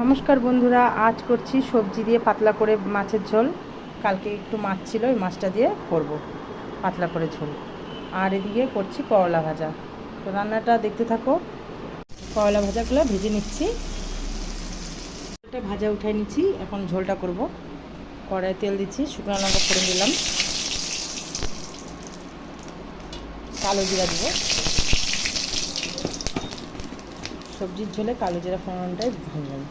নমস্কার বন্ধুরা, আজ করছি সবজি দিয়ে পাতলা করে মাছের ঝোল। কালকে একটু মাছ ছিল, ওই মাছটা দিয়ে করব পাতলা করে ঝোল। আর এদিকে করছি করলা ভাজা। তো রান্নাটা দেখতে থাকো। করলা ভাজাগুলো ভেজে নিচ্ছি, এটা ভাজা উঠাই নিচ্ছি। এখন ঝোলটা করব। কড়াই তেল দিচ্ছি, শুকনো লঙ্কা ফোড়ন দিলাম, কালো জিরা দেবো। সবজির ঝোলে কালো জিরা ফোড়নটাই ভাজলাম।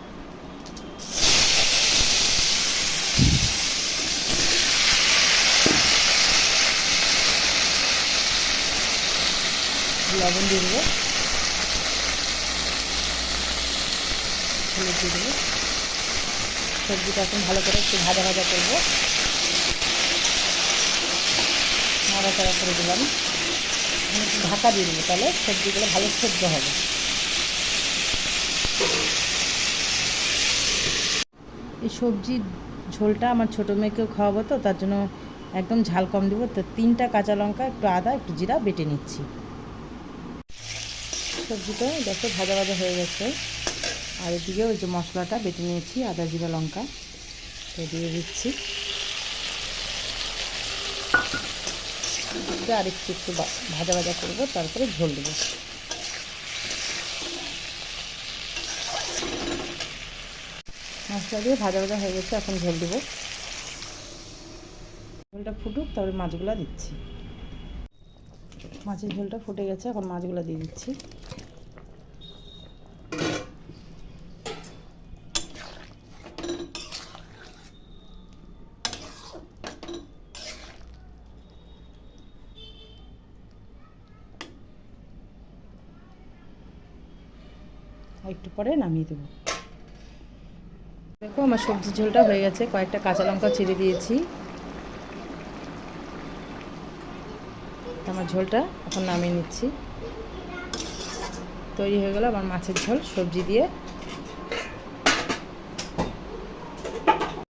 লবণ দিয়ে দেবো, হলুদ দিয়ে দেবো। সবজিটা এখন ভালো করে একটু ভাজা ভাজা করবো। নাড়াচাড়া করে দিলাম। একটু ঢাকা দিয়ে দেবো, তাহলে সবজিগুলো ভালো সেদ্ধ হবে। এই সবজির ঝোলটা আমার ছোটো মেয়েকেও খাওয়াবো, তো তার জন্য একদম ঝাল কম দেবো। তো 3টা কাঁচা লঙ্কা, একটু আদা, একটু জিরা বেটে নিচ্ছি। সবজিটা দেখো ভাজা ভাজা হয়ে গেছে। আর এদিকে ওই যে মশলাটা বেটে নিয়েছি, আদা জিরা লঙ্কা, তো দিয়ে দিচ্ছি। আর একটু একটু ভাজা ভাজা করবো, তারপরে ঝোল দেবো। মশলা দিয়ে ভাজা ভাজা হয়ে গেছে, এখন ঝোল দেবো। ঝোলটা ফুটুক, তারপরে মাছগুলো দিচ্ছি। মাছের ঝোলটা ফুটে গেছে, এখন মাছগুলো দিয়ে দিচ্ছি। একটু পরে নামিয়ে দেবো। দেখো আমার সবজির ঝোলটা হয়ে গেছে, কয়েকটা কাঁচা লঙ্কা চিড়ে দিয়েছি। আমার ঝোলটা এখন নামিয়ে নিচ্ছি। তৈরি হয়ে গেল আমার মাছের ঝোল সবজি দিয়ে